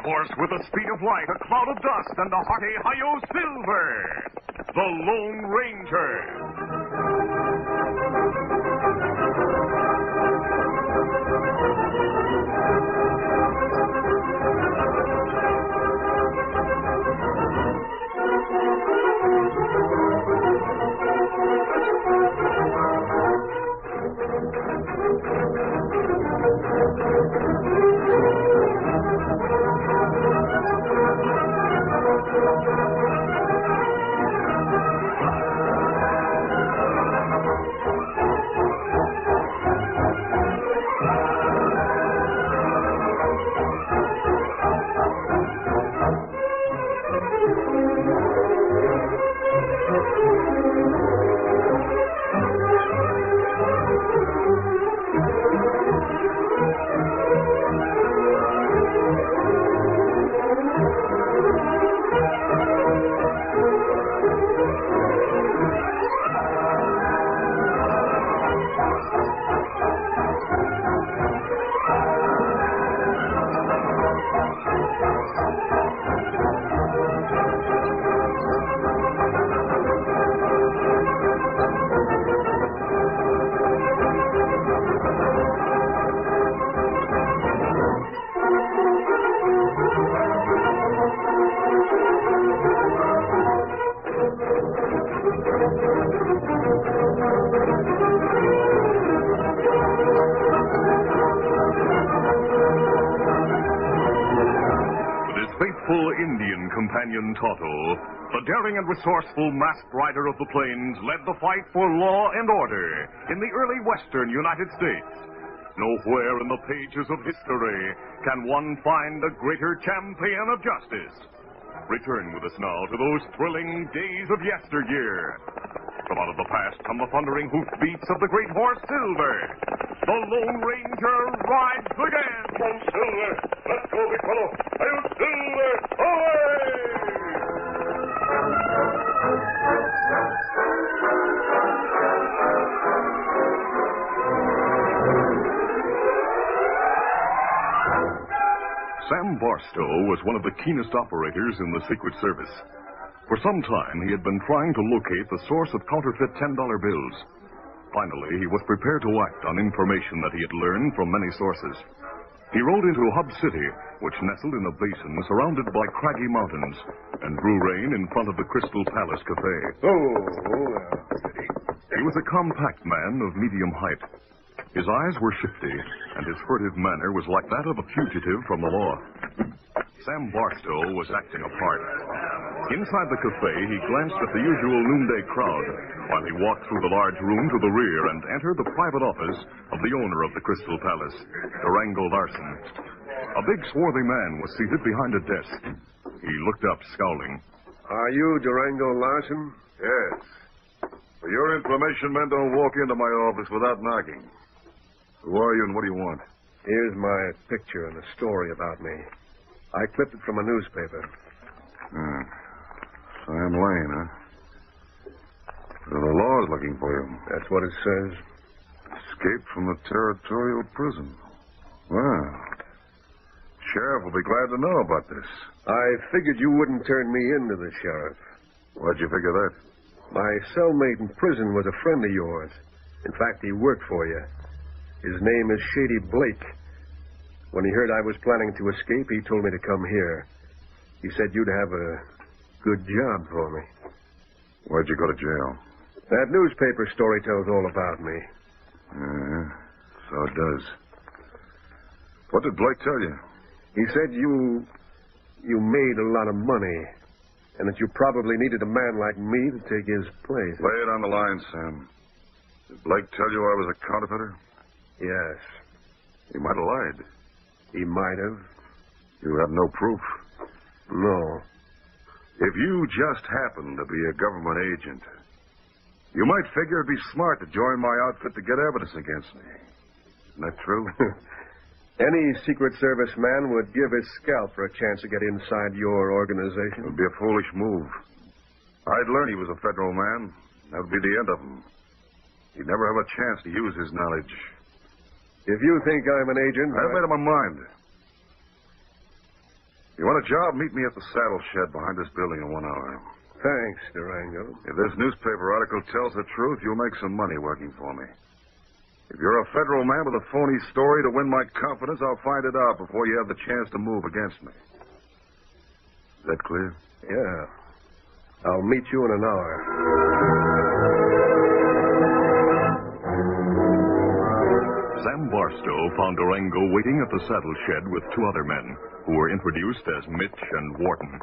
Horse with the speed of light, a cloud of dust, and a hearty Hi-Yo Silver, the Lone Ranger. Indian companion Tonto, the daring and resourceful masked rider of the plains, led the fight for law and order in the early western United States. Nowhere in the pages of history can one find a greater champion of justice. Return with us now to those thrilling days of yesteryear. From out of the past come the thundering hoofbeats of the great horse Silver. The Lone Ranger rides again. Come on, Silver. Let's go, big fellow. Hail, Silver! Away! Sam Barstow was one of the keenest operators in the Secret Service. For some time, he had been trying to locate the source of counterfeit $10 bills. Finally, he was prepared to act on information that he had learned from many sources. He rode into Hub City, which nestled in a basin surrounded by craggy mountains, and drew rein in front of the Crystal Palace Cafe. He was a compact man of medium height. His eyes were shifty, and his furtive manner was like that of a fugitive from the law. Sam Barstow was acting a part. Inside the cafe, he glanced at the usual noonday crowd while he walked through the large room to the rear and entered the private office of the owner of the Crystal Palace, Durango Larson. A big, swarthy man was seated behind a desk. He looked up, scowling. Are you Durango Larson? Yes. For your information, men don't walk into my office without knocking. Who are you and what do you want? Here's my picture and a story about me. I clipped it from a newspaper. Sam Lane, huh? The law's looking for you. That's what it says. Escaped from the territorial prison. Well, Sheriff will be glad to know about this. I figured you wouldn't turn me in to the sheriff. Why'd you figure that? My cellmate in prison was a friend of yours. In fact, he worked for you. His name is Shady Blake. When he heard I was planning to escape, he told me to come here. He said you'd have a good job for me. Why'd you go to jail? That newspaper story tells all about me. Yeah, so it does. What did Blake tell you? He said you made a lot of money, and that you probably needed a man like me to take his place. Lay it on the line, Sam. Did Blake tell you I was a counterfeiter? Yes. He might have lied. He might have. You have no proof? No. If you just happened to be a government agent, you might figure it'd be smart to join my outfit to get evidence against me. Isn't that true? Any Secret Service man would give his scalp for a chance to get inside your It organization. would be a foolish move. I'd learn he was a federal man. That would be the end of him. He'd never have a chance to use his knowledge. If you think I'm an agent... I've made up my mind. You want a job? Meet me at the saddle shed behind this building in 1 hour. Thanks, Durango. If this newspaper article tells the truth, you'll make some money working for me. If you're a federal man with a phony story to win my confidence, I'll find it out before you have the chance to move against me. Is that clear? Yeah. I'll meet you in an hour. Sam Barstow found Durango waiting at the saddle shed with 2 other men, who were introduced as Mitch and Wharton.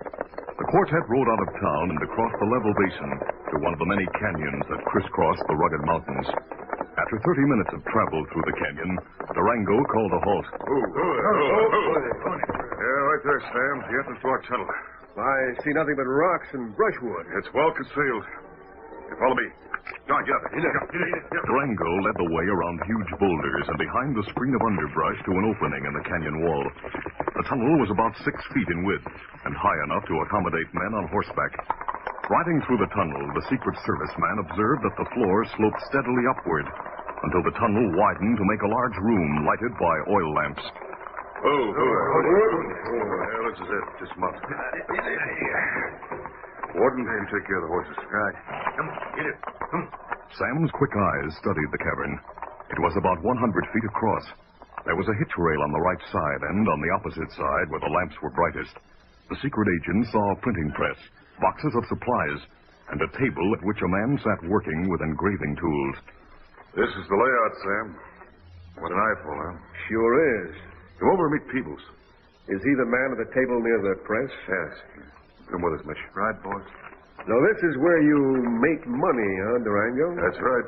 The quartet rode out of town and across the level basin to one of the many canyons that crisscross the rugged mountains. After 30 minutes of travel through the canyon, Durango called a halt. Yeah, right there, Sam. The entrance to our tunnel. I see nothing but rocks and brushwood. It's well concealed. Here, follow me. John, get up. Durango led the way around huge boulders and behind the screen of underbrush to an opening in the canyon wall. The tunnel was about 6 feet in width and high enough to accommodate men on horseback. Riding through the tunnel, the Secret Service man observed that the floor sloped steadily upward until the tunnel widened to make a large room lighted by oil lamps. Yeah, this is it. Dismount. Warden, you take care of the horses. Right. Come, get it. Come. Sam's quick eyes studied the cavern. It was about 100 feet across. There was a hitch rail on the right side, and on the opposite side, where the lamps were brightest, the secret agent saw a printing press, boxes of supplies, and a table at which a man sat working with engraving tools. This is the layout, Sam. What an eyeful, huh? Sure is. Come over and meet Peebles. Is he the man at the table near the press? Yes. Come with us, Mitch. Right, boss. Now, this is where you make money, huh, Durango? That's right.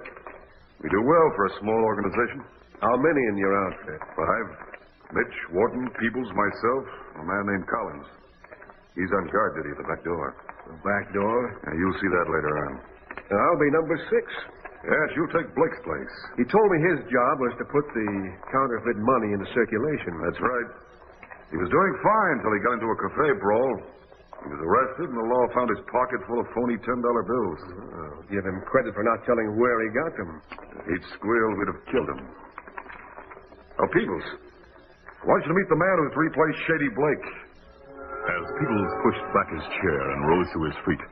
We do well for a small organization. How many in your outfit? 5. Mitch, Wharton, Peebles, myself, a man named Collins. He's on guard duty at the back door. The back door? You'll see that later on. I'll be number 6. Yes, you'll take Blake's place. He told me his job was to put the counterfeit money into circulation. That's right. He was doing fine until he got into a cafe brawl. He was arrested, and the law found his pocket full of phony $10 bills. Oh, give him credit for not telling where he got them. If he'd squealed, we'd have killed him. Oh, Peebles, I want you to meet the man who's replaced Shady Blake. As Peebles pushed back his chair and rose to his feet,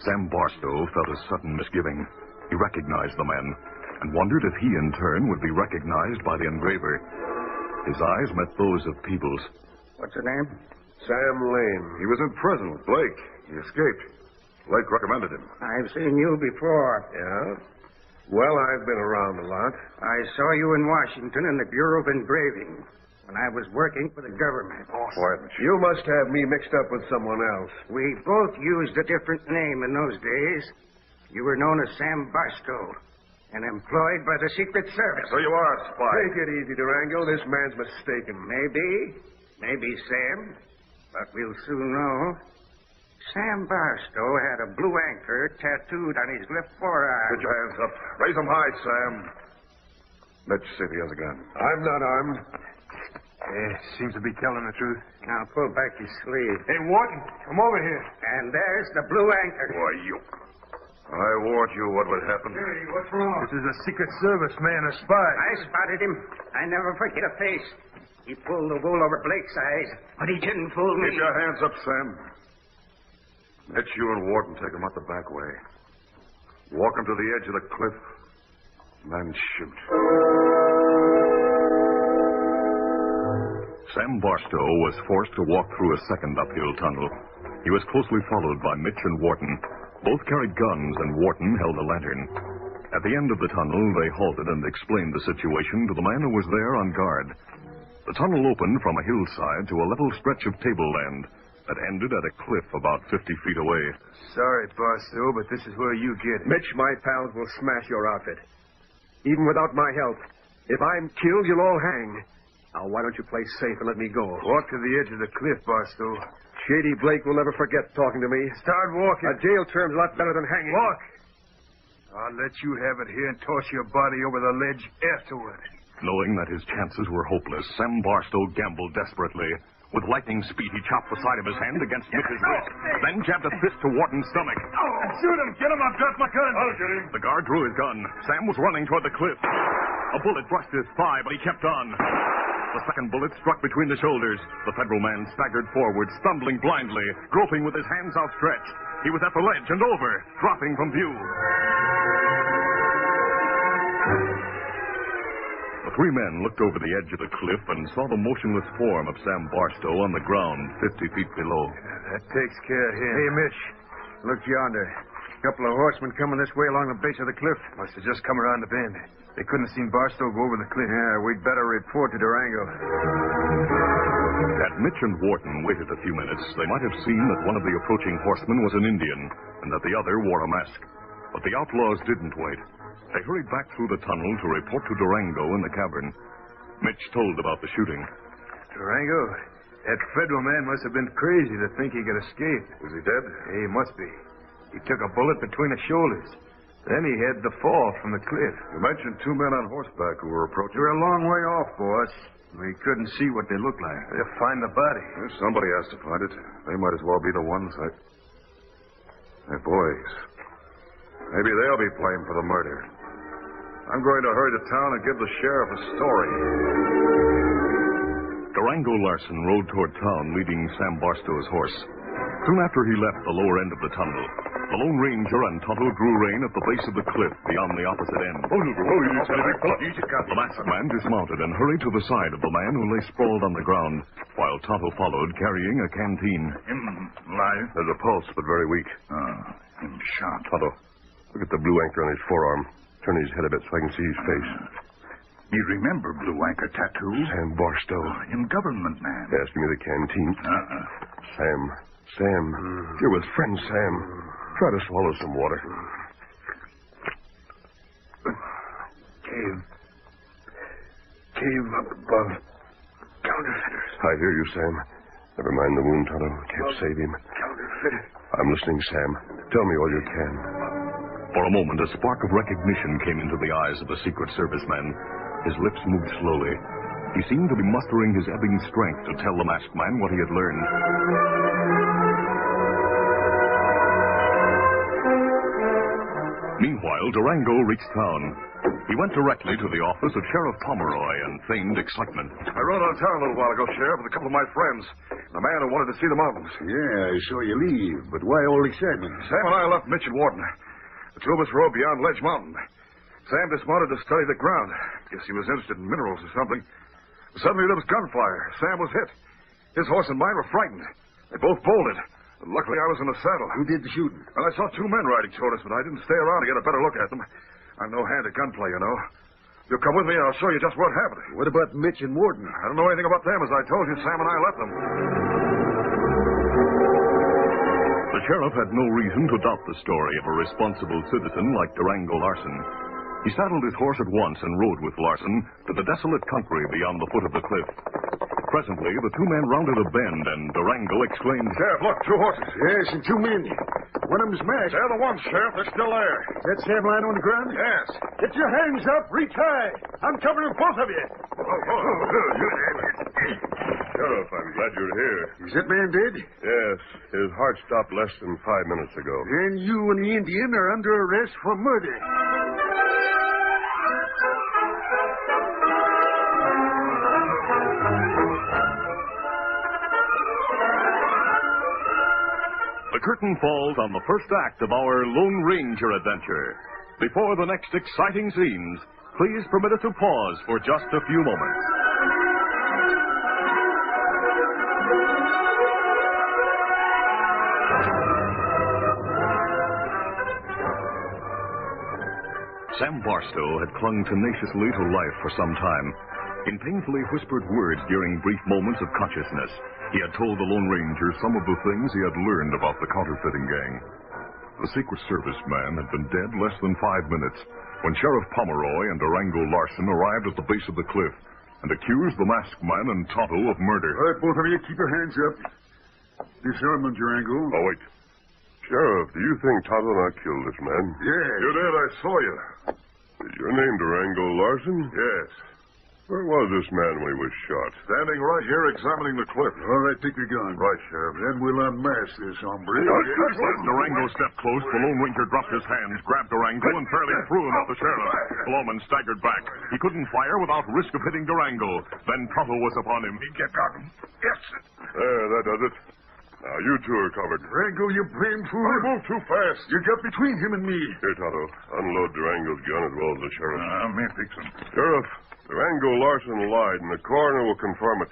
Sam Barstow felt a sudden misgiving. He recognized the man and wondered if he, in turn, would be recognized by the engraver. His eyes met those of Peebles. What's your name? Sam Lane. He was in prison with Blake. He escaped. Blake recommended him. I've seen you before. Yeah? Well, I've been around a lot. I saw you in Washington in the Bureau of Engraving when I was working for the government. Quiet, Mitch. You must have me mixed up with someone else. We both used a different name in those days. You were known as Sam Barstow and employed by the Secret Service. So you are a spy. Take it easy, Durango. This man's mistaken. Maybe, Sam. But we'll soon know. Sam Barstow had a blue anchor tattooed on his left forearm. Put your hands up. Raise them high, Sam. Mitch, see if he has a gun. I'm not armed. Seems to be telling the truth. Now pull back your sleeve. Hey, Wharton, come over here. And there's the blue anchor. Why, you... I warned you what would happen. Hey, what's wrong? This is a Secret Service man, a spy. I spotted him. I never forget a face. He pulled the wool over Blake's eyes, but he didn't fool me. Keep your hands up, Sam. Mitch, you and Wharton take him out the back way. Walk him to the edge of the cliff, then shoot. Sam Barstow was forced to walk through a second uphill tunnel. He was closely followed by Mitch and Wharton. Both carried guns, and Wharton held a lantern. At the end of the tunnel, they halted and explained the situation to the man who was there on guard. The tunnel opened from a hillside to a level stretch of tableland that ended at a cliff about 50 feet away. Sorry, Barstow, but this is where you get it. Mitch, my pals will smash your outfit. Even without my help. If I'm killed, you'll all hang. Now, why don't you play safe and let me go? Walk to the edge of the cliff, Barstow. Shady Blake will never forget talking to me. Start walking. A jail term's a lot better than hanging. Walk. I'll let you have it here and toss your body over the ledge afterward. Knowing that his chances were hopeless, Sam Barstow gambled desperately. With lightning speed, he chopped the side of his hand against Mitch's wrist, then jabbed a fist to Wharton's stomach. Shoot him! Get him! I've got my gun! I'll get him. The guard drew his gun. Sam was running toward the cliff. A bullet brushed his thigh, but he kept on. The second bullet struck between the shoulders. The federal man staggered forward, stumbling blindly, groping with his hands outstretched. He was at the ledge and over, dropping from view. The three men looked over the edge of the cliff and saw the motionless form of Sam Barstow on the ground 50 feet below. That takes care of him. Hey, Mitch. Look yonder. A couple of horsemen coming this way along the base of the cliff. Must have just come around the bend. They couldn't have seen Barstow go over the cliff. Yeah, we'd better report to Durango. Had Mitch and Wharton waited a few minutes, they might have seen that one of the approaching horsemen was an Indian and that the other wore a mask. But the outlaws didn't wait. They hurried back through the tunnel to report to Durango in the cavern. Mitch told about the shooting. Durango, that federal man must have been crazy to think he could escape. Is he dead? He must be. He took a bullet between the shoulders. Then he had the fall from the cliff. You mentioned two men on horseback who were approaching. You're a long way off, boss. We couldn't see what they looked like. They'll find the body. Well, somebody has to find it. They might as well be the ones. Hey, boys. Maybe they'll be blamed for the murder. I'm going to hurry to town and give the sheriff a story. Durango Larson rode toward town, leading Sam Barstow's horse. Soon after he left the lower end of the tunnel, the Lone Ranger and Tonto drew rein at the base of the cliff beyond the opposite end. The masked man dismounted and hurried to the side of the man who lay sprawled on the ground, while Tonto followed, carrying a canteen. Him alive? There's a pulse, but very weak. Him shot. Tonto, look at the blue anchor on his forearm. Turn his head a bit so I can see his face. Me remember Blue Anchor tattoo. Sam Barstow. Him government man. Asked me the canteen. Sam. You're with friend Sam. Try to swallow some water. Cave up above. Counterfeiters. I hear you, Sam. Never mind the wound, Tonto. Can't save him. Counterfeiters. I'm listening, Sam. Tell me all you can. For a moment, a spark of recognition came into the eyes of the Secret Service man. His lips moved slowly. He seemed to be mustering his ebbing strength to tell the masked man what he had learned. Meanwhile, Durango reached town. He went directly to the office of Sheriff Pomeroy and feigned excitement. I rode out of town a little while ago, Sheriff, with a couple of my friends. And a man who wanted to see the mountains. Yeah, I saw you leave, but why all excitement? Sam and I left Mitch and Wharton. The two of us rode beyond Ledge Mountain. Sam dismounted to study the ground. Guess he was interested in minerals or something. Suddenly there was gunfire. Sam was hit. His horse and mine were frightened. They both bolted. Luckily, I was in the saddle. Who did the shooting? Well, I saw two men riding toward us, but I didn't stay around to get a better look at them. I'm no hand at gunplay, you know. You'll come with me and I'll show you just what happened. What about Mitch and Wharton? I don't know anything about them. As I told you, Sam and I left them. The sheriff had no reason to doubt the story of a responsible citizen like Durango Larson. He saddled his horse at once and rode with Larson to the desolate country beyond the foot of the cliff. Presently, the two men rounded a bend, and Durango exclaimed, Sheriff, look, two horses. Yes, and two men. One of them's masked. They're the ones, Sheriff. They're still there. That Sam lying on the ground? Yes. Get your hands up. Reach high. I'm covering both of you. Sheriff, I'm glad you're here. Is that man dead? Yes. His heart stopped less than 5 minutes ago. Then you and the Indian are under arrest for murder. The curtain falls on the first act of our Lone Ranger adventure. Before the next exciting scenes, please permit us to pause for just a few moments. Sam Barstow had clung tenaciously to life for some time. In painfully whispered words during brief moments of consciousness, he had told the Lone Ranger some of the things he had learned about the counterfeiting gang. The Secret Service man had been dead less than 5 minutes when Sheriff Pomeroy and Durango Larson arrived at the base of the cliff and accused the masked man and Tonto of murder. All right, both of you, keep your hands up. Disarm him, Durango. Oh, wait. Sheriff, do you think Tonto and I killed this man? Yes. You did. I saw you. Is your name Durango Larson? Yes. Where was this man when he was shot? Standing right here examining the cliff. All right, take your gun. Right, Sheriff. Then we'll unmask this hombre. As Durango stepped close, the Lone Ranger dropped his hands, grabbed Durango, and fairly threw him at the sheriff. The lawman staggered back. He couldn't fire without risk of hitting Durango. Then Tonto was upon him. Get got him. Yes. There, that does it. Now, you two are covered. Durango, you blamed fool. I moved too fast. You got between him and me. Here, Tonto, unload Durango's gun as well as the sheriff's. May fix him. Sheriff, Durango Larson lied, and the coroner will confirm it.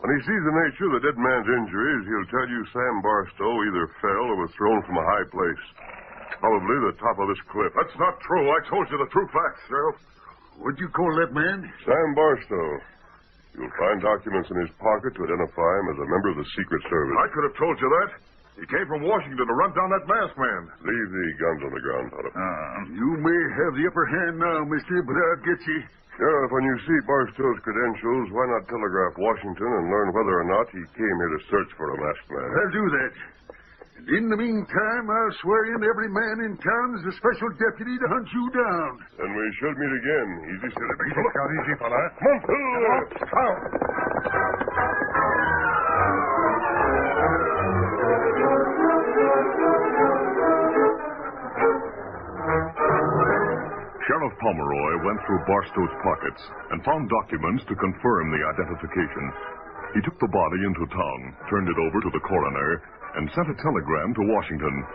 When he sees the nature of the dead man's injuries, he'll tell you Sam Barstow either fell or was thrown from a high place. Probably the top of this cliff. That's not true. I told you the true facts, Sheriff. What'd you call that man? Sam Barstow. You'll find documents in his pocket to identify him as a member of the Secret Service. I could have told you that. He came from Washington to run down that masked man. Leave the guns on the ground, Tonto. You may have the upper hand now, mister, but I'll get you. Sheriff, when you see Barstow's credentials, why not telegraph Washington and learn whether or not he came here to search for a masked man? I'll do that. And in the meantime, I'll swear in every man in town is a special deputy to hunt you down. Then we should meet again. Easy, steady. Look out, easy, fella. Come on. Sheriff Pomeroy went through Barstow's pockets and found documents to confirm the identification. He took the body into town, turned it over to the coroner, and sent a telegram to Washington.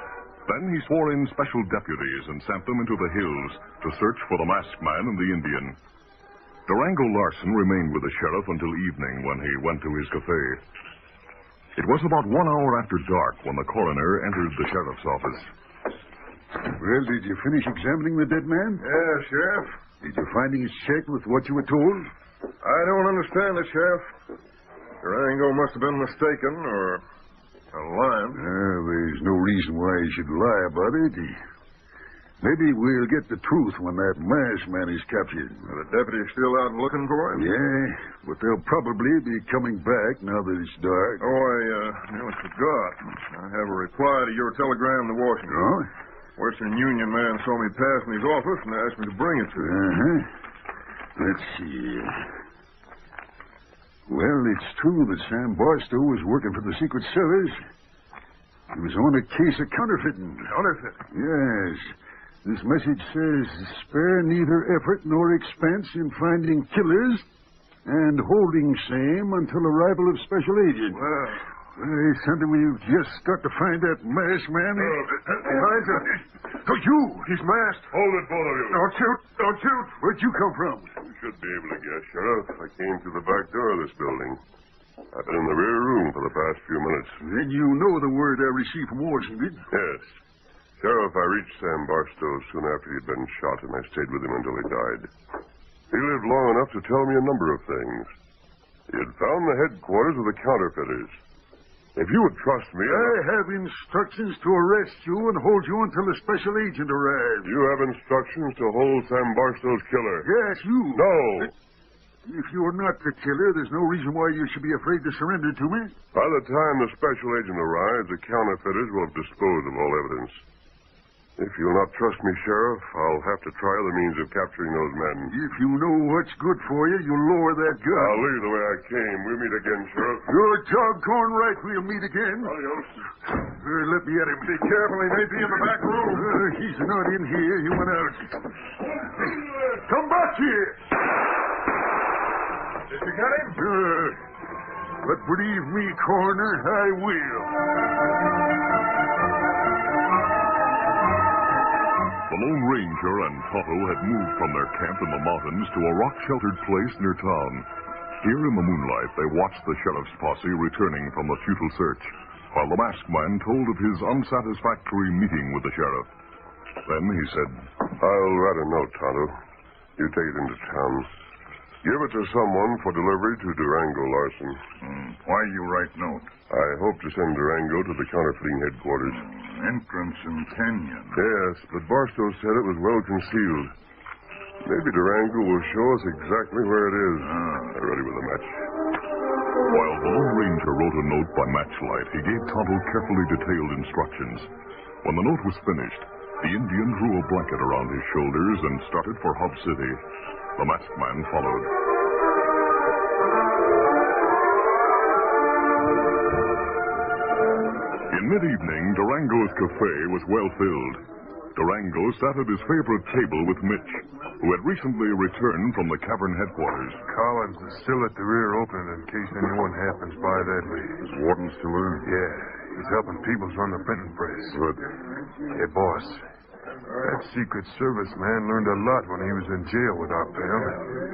Then he swore in special deputies and sent them into the hills to search for the masked man and the Indian. Durango Larson remained with the sheriff until evening when he went to his cafe. It was about 1 hour after dark when the coroner entered the sheriff's office. Well, did you finish examining the dead man? Yeah, Sheriff. Did your findings check with what you were told? I don't understand it, Sheriff. Durango must have been mistaken or lying. There's no reason why he should lie about it. Maybe we'll get the truth when that masked man is captured. The deputy's still out looking for him? Yeah, but they'll probably be coming back now that it's dark. Oh, I nearly forgot. I have a reply to your telegram to Washington. Oh? Western Union man saw me pass in his office and asked me to bring it to him. Let's see. Well, it's true that Sam Barstow was working for the Secret Service. He was on a case of counterfeiting. Counterfeiting? Yes. This message says, spare neither effort nor expense in finding killers and holding same until arrival of special agent. Well, Sandy, we've just got to find that masked man. Behind you. Oh, you! He's masked. Hold it, both of you. Don't shoot! Don't shoot! Where'd you come from? You should be able to guess, Sheriff. I came through the back door of this building. I've been in the rear room for the past few minutes. Then you know the word I received from Washington. Yes. Sheriff, I reached Sam Barstow soon after he'd been shot, and I stayed with him until he died. He lived long enough to tell me a number of things. He had found the headquarters of the counterfeiters. If you would trust me... I have instructions to arrest you and hold you until a special agent arrives. You have instructions to hold Sam Barstow's killer? Yes, you. No. If you're not the killer, there's no reason why you should be afraid to surrender to me. By the time the special agent arrives, the counterfeiters will have disposed of all evidence. If you'll not trust me, Sheriff, I'll have to try the means of capturing those men. If you know what's good for you, you'll lower that gun. I'll leave the way I came. We'll meet again, Sheriff. You're doggone right we'll meet again. Adios. Let me at him. Be careful, he may be in the back room. He's not in here. He went out. Come back here. Did you get him? But believe me, coroner, I will. The Lone Ranger and Tonto had moved from their camp in the mountains to a rock-sheltered place near town. Here in the moonlight, they watched the sheriff's posse returning from the futile search, while the masked man told of his unsatisfactory meeting with the sheriff. Then he said, I'll write a note, Tonto. You take it into town. Give it to someone for delivery to Durango Larson. Why you write note? I hope to send Durango to the counterfeiting headquarters. Entrance in canyon. Yes, but Barstow said it was well concealed. Maybe Durango will show us exactly where it is. Ready with a match. While the Lone Ranger wrote a note by matchlight, he gave Tonto carefully detailed instructions. When the note was finished, the Indian drew a blanket around his shoulders and started for Hub City. The masked man followed. mid-evening, Durango's cafe was well filled. Durango sat at his favorite table with Mitch, who had recently returned from the cavern headquarters. Collins is still at the rear opening in case anyone happens by that way. Is Wharton still in? Yeah. He's helping Peebles run the printing press. Good. Hey, boss. That Secret Service man learned a lot when he was in jail with our pal.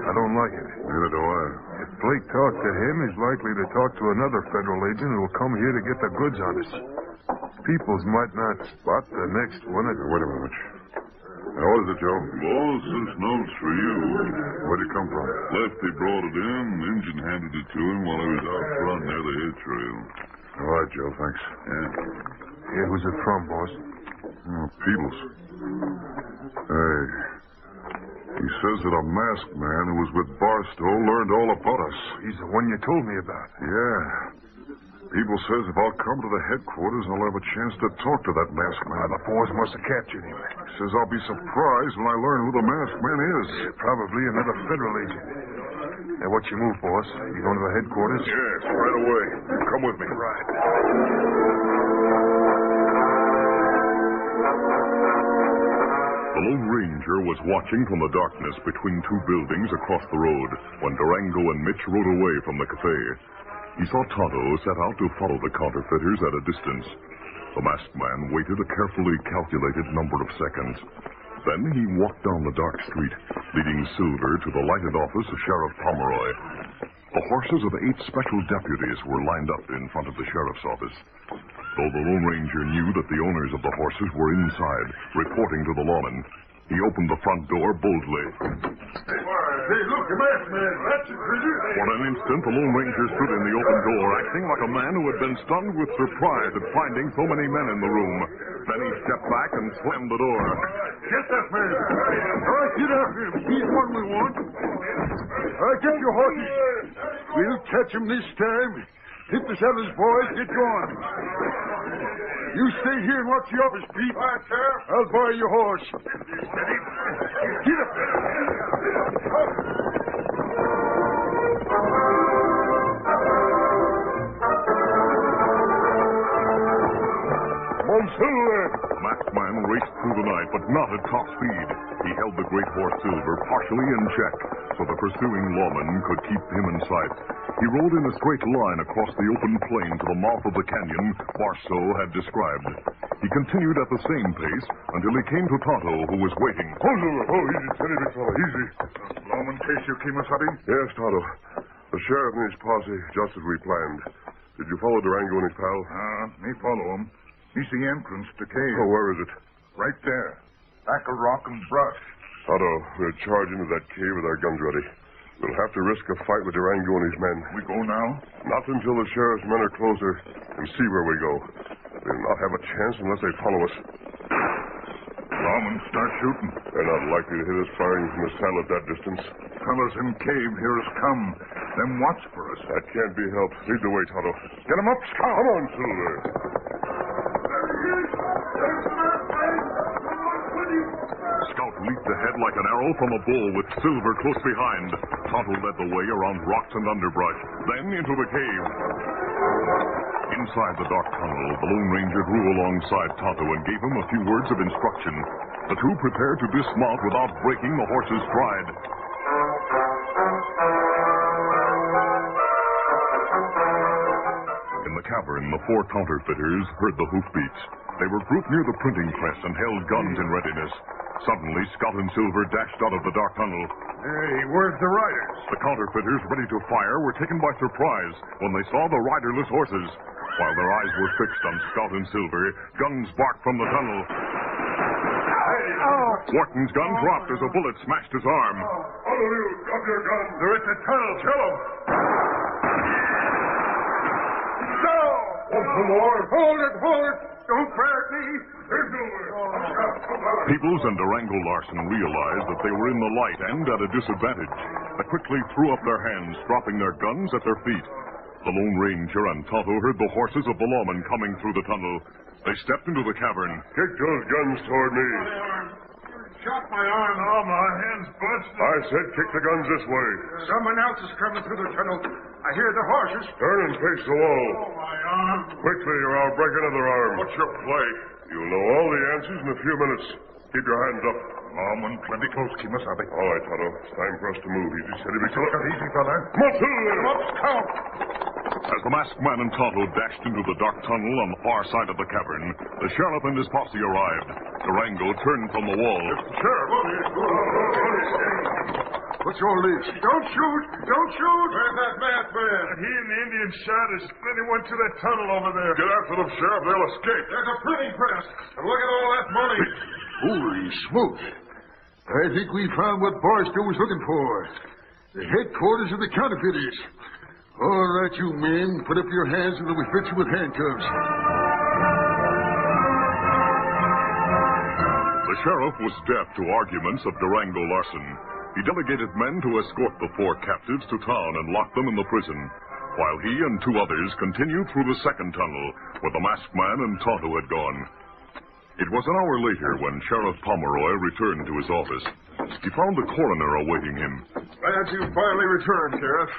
I don't like it. Neither do I. If Blake talked to him, he's likely to talk to another federal agent who will come here to get the goods on us. Peoples might not spot the next one. Wait a minute. Now, what is it, Joe? Boss, this note's for you. Where'd it come from? Lefty brought it in. The engine handed it to him while he was out front near the hay trail. All right, Joe, thanks. Yeah, who's it from, boss? Oh, Peebles. Hey. He says that a masked man who was with Barstow learned all about us. He's the one you told me about. Yeah. Peebles says if I'll come to the headquarters, I'll have a chance to talk to that masked man. The boys must have captured him. He says I'll be surprised when I learn who the masked man is. Probably another federal agent. Now, what's your move, boss? You going to the headquarters? Yes, right away. You come with me. Right. The Lone Ranger was watching from the darkness between two buildings across the road when Durango and Mitch rode away from the cafe. He saw Tonto set out to follow the counterfeiters at a distance. The masked man waited a carefully calculated number of seconds. Then he walked down the dark street, leading Silver to the lighted office of Sheriff Pomeroy. The horses of 8 special deputies were lined up in front of the sheriff's office. Though the Lone Ranger knew that the owners of the horses were inside, reporting to the lawman, he opened the front door boldly. Hey, look, the masked man. That's it, prisoner. For an instant, the Lone Ranger stood in the open door, acting like a man who had been stunned with surprise at finding so many men in the room. Then he stepped back and slammed the door. Get that man. All right, get after him. He's one we want. All right, get your horses. We'll catch him this time. Hit the settlers, boys. Get going. You stay here and watch the office, Pete. All right, Sheriff. I'll borrow your horse. Get up there. Silver! The masked man raced through the night, but not at top speed. He held the great horse Silver partially in check, so the pursuing lawman could keep him in sight. He rode in a straight line across the open plain to the mouth of the canyon Barstow had described. He continued at the same pace until he came to Tonto, who was waiting. Oh, Silver. Oh, easy, steady, big fella. Easy. Lawman case you came us hunting? Yes, Tonto. The sheriff and his posse, just as we planned. Did you follow Durango and his pal? Me follow him. He's the entrance to cave. Oh, where is it? Right there. Back of rock and brush. Tonto, we'll charge into that cave with our guns ready. We'll have to risk a fight with Durango and his men. We go now? Not until the sheriff's men are closer and see where we go. We'll not have a chance unless they follow us. Lawman, start shooting. They're not likely to hit us firing from the saddle at that distance. Fellas in cave, hear us come. Them watch for us. That can't be helped. Lead the way, Tonto. Get 'em up, Scout. Come on, Silver. Scout leaped ahead like an arrow from a bull with Silver close behind. Tonto led the way around rocks and underbrush, then into the cave. Inside the dark tunnel, the Lone Ranger drew alongside Tonto and gave him a few words of instruction. The two prepared to dismount without breaking the horse's stride. In the cavern, the 4 counterfeiters heard the hoofbeats. They were grouped near the printing press and held guns in readiness. Suddenly, Scout and Silver dashed out of the dark tunnel. Hey, where's the riders? The counterfeiters, ready to fire, were taken by surprise when they saw the riderless horses. While their eyes were fixed on Scout and Silver, guns barked from the tunnel. Wharton's gun dropped as a bullet smashed his arm. All of you, drop your guns. They're at the tunnel. Kill them. No! Want some more? Hold it, hold it. Don't fire at me. Here's Silver. Peebles and Durango Larson realized that they were in the light and at a disadvantage. They quickly threw up their hands, dropping their guns at their feet. The Lone Ranger and Tonto heard the horses of the lawman coming through the tunnel. They stepped into the cavern. Kick those guns toward me. Shot my arm. Oh, my hand's busted. I said kick the guns this way. Someone else is coming through the tunnel. I hear the horses. Turn and face the wall. Oh, my arm. Quickly, or I'll break another arm. What's your play? You'll know all the answers in a few minutes. Keep your hands up. Arm and plenty close, Kimasabi. All right, Tonto. It's time for us to move. Easy, steady, big Take it easy, fella. Count! As the masked man and Tonto dashed into the dark tunnel on the far side of the cavern, the sheriff and his posse arrived. Durango turned from the wall. Sheriff! What's all this? Don't shoot! Don't shoot! Where's that masked man? He and the Indian shot us. Then he went to that tunnel over there. Get after them, Sheriff. They'll escape. There's a printing press. And look at all that money. Holy smoke. I think we found what Barstow was looking for. The headquarters of the counterfeiters. All right, you men. Put up your hands and we'll fit you with handcuffs. The sheriff was deaf to arguments of Durango larceny. He delegated men to escort the 4 captives to town and lock them in the prison, while he and 2 others continued through the second tunnel, where the masked man and Tonto had gone. It was an hour later when Sheriff Pomeroy returned to his office. He found the coroner awaiting him. Glad you finally returned, Sheriff.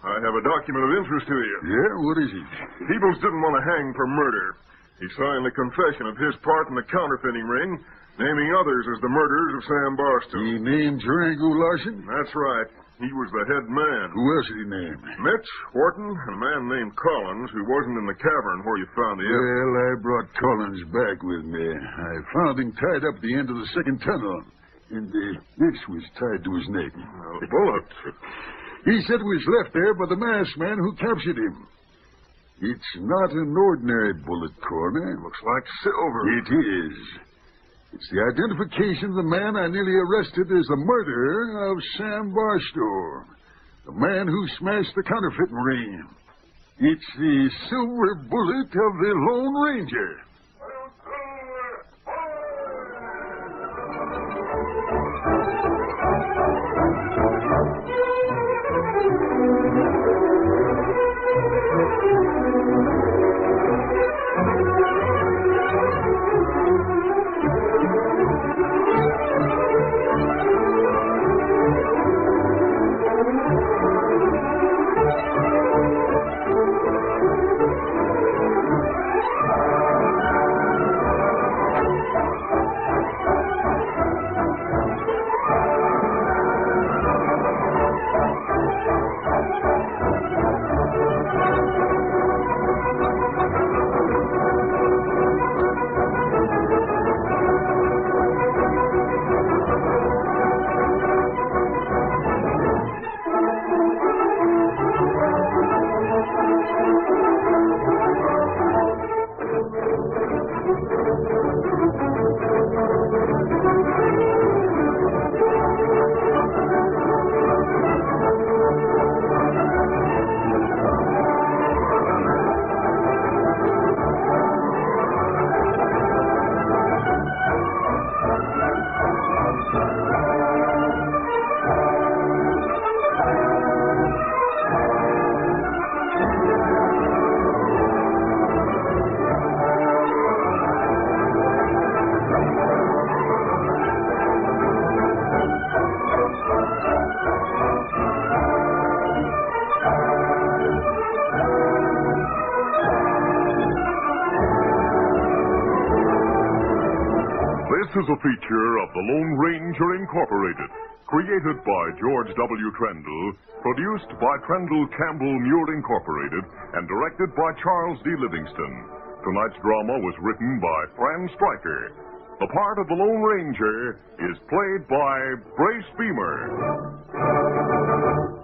I have a document of interest to you. Yeah, what is it? Peebles didn't want to hang for murder. He signed the confession of his part in the counterfeiting ring, naming others as the murderers of Sam Barstow. He named Durango Larson? That's right. He was the head man. Who else did he name? Mitch, Wharton, and a man named Collins, who wasn't in the cavern where you found the evidence. Well, I brought Collins back with me. I found him tied up at the end of the second tunnel. And this was tied to his neck. A bullet. He said it was left there by the masked man who captured him. It's not an ordinary bullet, Coroner. Looks like silver. It is. It's the identification of the man I nearly arrested as the murderer of Sam Barstow, the man who smashed the counterfeiting ring. It's the silver bullet of the Lone Ranger. This is a feature of the Lone Ranger Incorporated, created by George W. Trendle, produced by Trendle Campbell Muir Incorporated, and directed by Charles D. Livingston. Tonight's drama was written by Fran Stryker. The part of the Lone Ranger is played by Brace Beamer.